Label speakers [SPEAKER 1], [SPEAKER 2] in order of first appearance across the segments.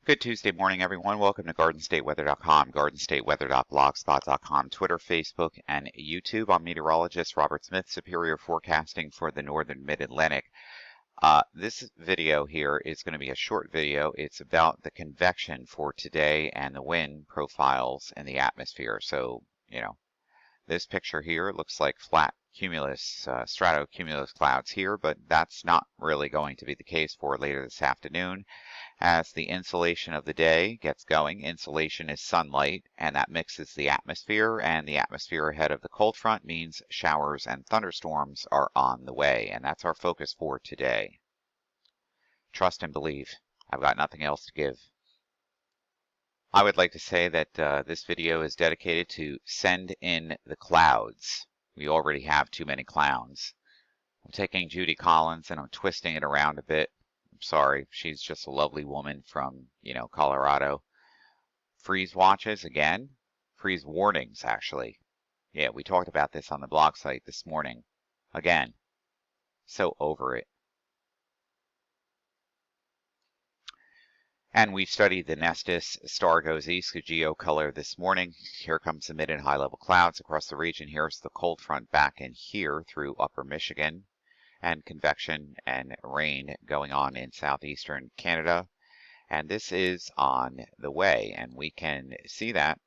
[SPEAKER 1] Good Tuesday morning, everyone. Welcome to GardenStateWeather.com, GardenStateWeather.blogspot.com, Twitter, Facebook, and YouTube. I'm meteorologist Robert Smith, Superior Forecasting for the Northern Mid-Atlantic. This video here is going to be a short video. It's about the convection for today and the wind profiles in the atmosphere. So, this picture here looks like flat cumulus, stratocumulus clouds here, but that's not really going to be the case for later this afternoon. As the insolation of the day gets going, insolation is sunlight, and that mixes the atmosphere, and the atmosphere ahead of the cold front means showers and thunderstorms are on the way, and that's our focus for today. Trust and believe. I've got nothing else to give. I would like to say that this video is dedicated to send in the clouds. We already have too many clowns. I'm taking Judy Collins and I'm twisting it around a bit. I'm sorry, she's just a lovely woman from, Colorado. Freeze watches again. Freeze warnings, actually. Yeah, we talked about this on the blog site this morning. Again. So over it. And we studied the Nestis star goes east geocolor this morning. Here comes the mid and high level clouds across the region. Here's the cold front back in here through upper Michigan, and convection and rain going on in southeastern Canada. And this is on the way, and we can see that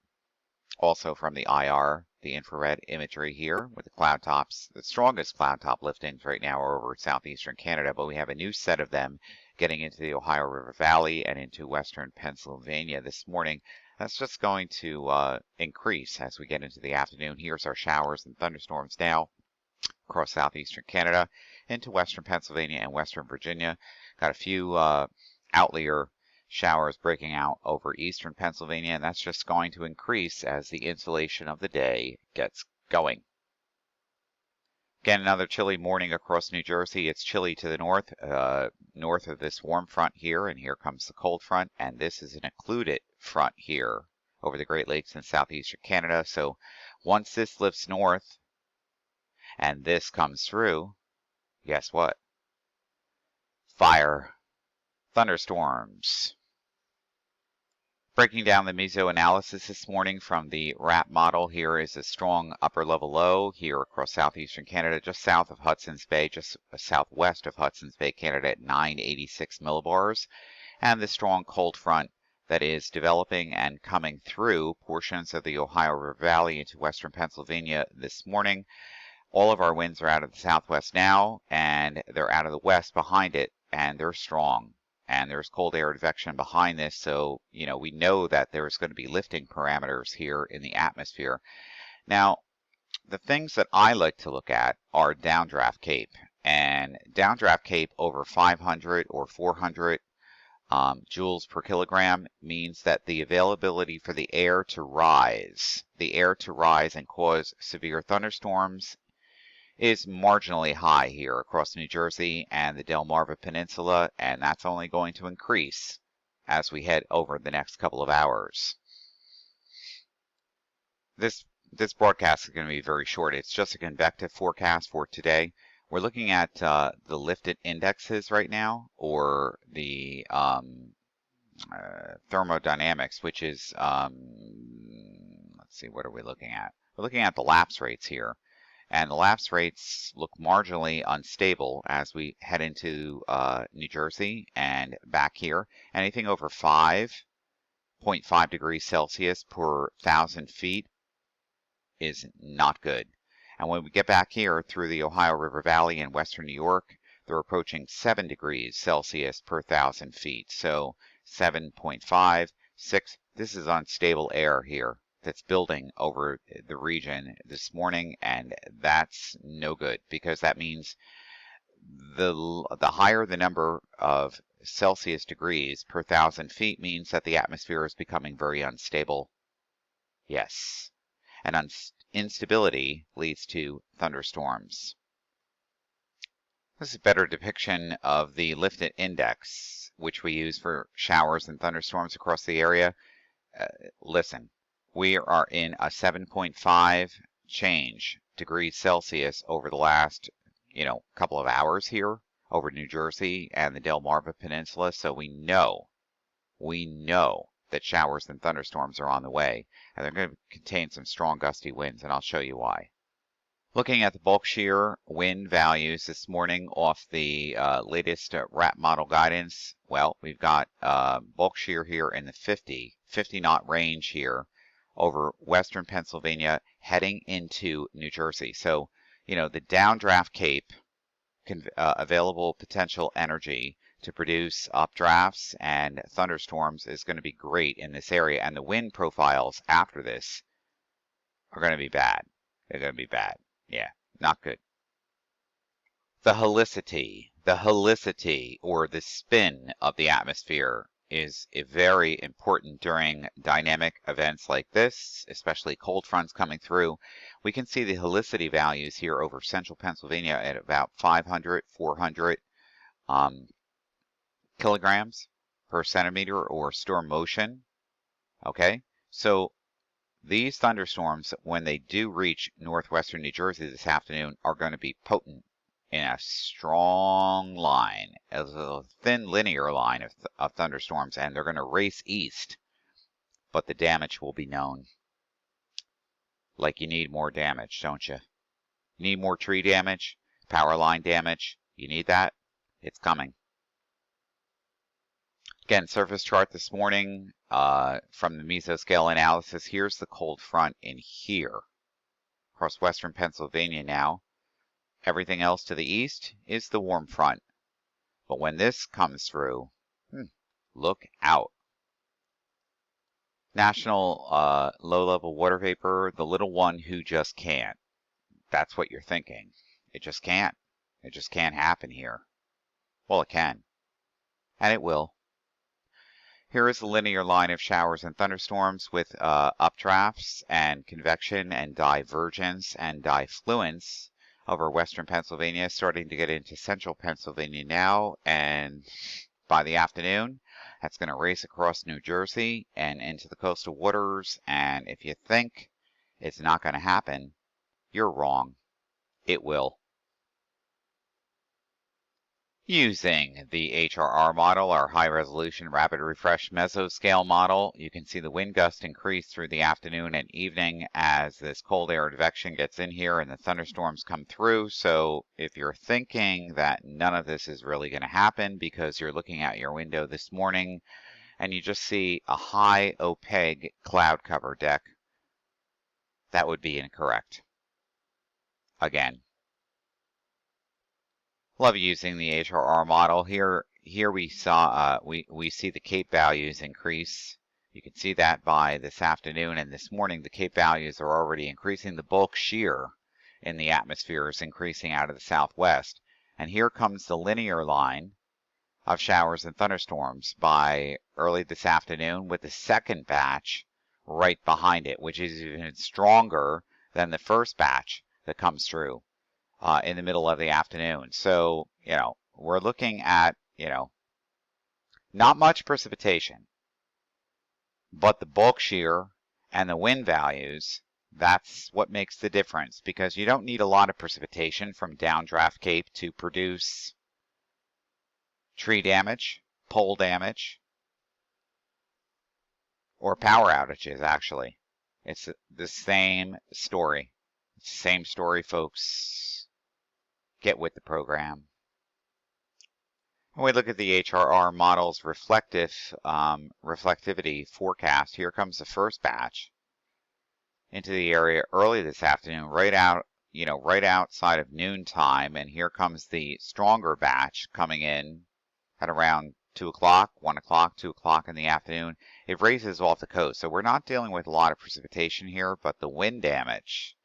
[SPEAKER 1] also from the IR, the infrared imagery here with the cloud tops. The strongest cloud top lift-ins right now are over southeastern Canada, but we have a new set of them getting into the Ohio River Valley and into western Pennsylvania this morning. That's just going to increase as we get into the afternoon. Here's our showers and thunderstorms now across southeastern Canada into western Pennsylvania and western Virginia. Got a few outlier showers breaking out over eastern Pennsylvania, and that's just going to increase as the insolation of the day gets going. Again, another chilly morning across New Jersey. It's chilly to the north, north of this warm front here, and here comes the cold front, and this is an occluded front here over the Great Lakes in southeastern Canada. So once this lifts north and this comes through, guess what? Fire, thunderstorms. Breaking down the meso-analysis this morning from the RAP model, here is a strong upper level low here across southeastern Canada, just south of Hudson's Bay, just southwest of Hudson's Bay, Canada at 986 millibars, and the strong cold front that is developing and coming through portions of the Ohio River Valley into western Pennsylvania this morning. All of our winds are out of the southwest now, and they're out of the west behind it, and they're strong. And there's cold air advection behind this, so we know that there's going to be lifting parameters here in the atmosphere. Now, the things that I like to look at are downdraft CAPE, and downdraft CAPE over 500 or 400 joules per kilogram means that the availability for the air to rise and cause severe thunderstorms is marginally high here across New Jersey and the Delmarva Peninsula, and that's only going to increase as we head over the next couple of hours. This broadcast is going to be very short. It's just a convective forecast for today. We're looking at the lifted indexes right now, or the thermodynamics, which is, let's see, what are we looking at? We're looking at the lapse rates here. And the lapse rates look marginally unstable as we head into New Jersey and back here. Anything over 5.5 degrees Celsius per 1,000 feet is not good. And when we get back here through the Ohio River Valley in western New York, they're approaching 7 degrees Celsius per 1,000 feet. So 7.5, 6, this is unstable air here that's building over the region this morning, and that's no good, because that means the higher the number of Celsius degrees per 1,000 feet means that the atmosphere is becoming very unstable. Yes, and instability leads to thunderstorms. This is a better depiction of the lifted index, which we use for showers and thunderstorms across the area. Listen. We are in a 7.5 change degrees Celsius over the last, couple of hours here over New Jersey and the Delmarva Peninsula. So we know we know that showers and thunderstorms are on the way, and they're going to contain some strong gusty winds, and I'll show you why. Looking at the bulk shear wind values this morning off the latest WRAP model guidance, well, we've got bulk shear here in the 50 knot range here over western Pennsylvania heading into New Jersey. So, you know, the downdraft cape available potential energy to produce updrafts and thunderstorms is going to be great in this area, and the wind profiles after this are going to be bad. They're going to be bad. Yeah, not good. The helicity or the spin of the atmosphere is very important during dynamic events like this, especially cold fronts coming through. We can see the helicity values here over central Pennsylvania at about 500, 400 kilograms per centimeter or storm motion. Okay, so these thunderstorms, when they do reach northwestern New Jersey this afternoon, are going to be potent in a strong line, as a thin linear line of thunderstorms, and they're going to race east, but the damage will be known. Like, you need more damage, don't you? You need more tree damage, power line damage. You need that. It's coming. Again, surface chart this morning from the mesoscale analysis. Here's the cold front in here across western Pennsylvania now. Everything else to the east is the warm front. But when this comes through, look out. National low-level water vapor, the little one who just can't. That's what you're thinking. It just can't. It just can't happen here. Well, it can. And it will. Here is the linear line of showers and thunderstorms with updrafts and convection and divergence and diffluence over western Pennsylvania, starting to get into central Pennsylvania now, and by the afternoon, that's going to race across New Jersey and into the coastal waters, and if you think it's not going to happen, you're wrong. It will. Using the HRR model, our high-resolution rapid refresh mesoscale model, you can see the wind gust increase through the afternoon and evening as this cold air advection gets in here and the thunderstorms come through. So if you're thinking that none of this is really going to happen because you're looking out your window this morning and you just see a high opaque cloud cover deck, that would be incorrect. Again, love using the HRR model. Here we saw we see the Cape values increase. You can see that by this afternoon and this morning. The Cape values are already increasing. The bulk shear in the atmosphere is increasing out of the southwest. And here comes the linear line of showers and thunderstorms by early this afternoon, with the second batch right behind it, which is even stronger than the first batch that comes through in the middle of the afternoon. So, you know, we're looking at, you know, not much precipitation, but the bulk shear and the wind values, that's what makes the difference, because you don't need a lot of precipitation from downdraft Cape to produce tree damage, pole damage, or power outages, actually. It's the same story. It's the same story, folks. Get with the program. When we look at the HRR model's reflectivity forecast, here comes the first batch into the area early this afternoon, right outside of noontime, and here comes the stronger batch coming in at around 2 o'clock, 1 o'clock, 2 o'clock in the afternoon. It races off the coast, so we're not dealing with a lot of precipitation here, but the wind damage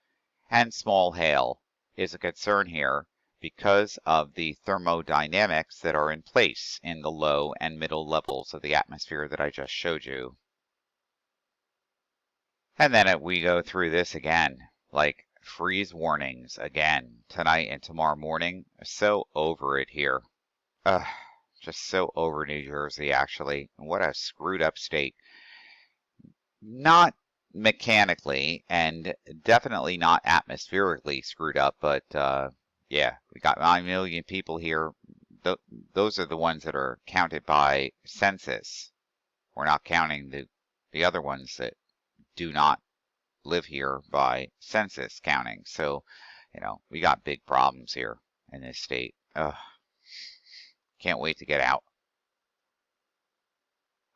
[SPEAKER 1] and small hail is a concern here because of the thermodynamics that are in place in the low and middle levels of the atmosphere that I just showed you. And then we go through this again, like freeze warnings again tonight and tomorrow morning. So over it here. Just so over New Jersey, actually. What a screwed up state. Not mechanically and definitely not atmospherically screwed up, but yeah, we got 9 million people here. Those are the ones that are counted by census We're not counting the other ones that do not live here by census counting. So, we got big problems here in this state. Ugh. Can't wait to get out.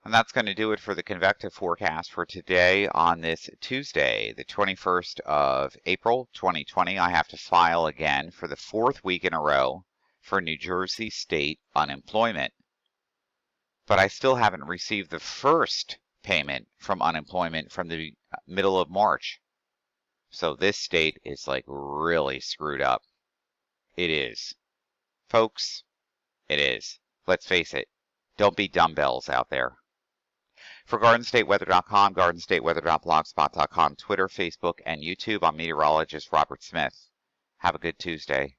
[SPEAKER 1] And that's going to do it for the convective forecast for today on this Tuesday, the 21st of April, 2020. I have to file again for the 4th week in a row for New Jersey state unemployment. But I still haven't received the first payment from unemployment from the middle of March. So this state is like really screwed up. It is. Folks, it is. Let's face it. Don't be dumbbells out there. For GardenStateWeather.com, GardenStateWeather.blogspot.com, Twitter, Facebook, and YouTube, I'm meteorologist Robert Smith. Have a good Tuesday.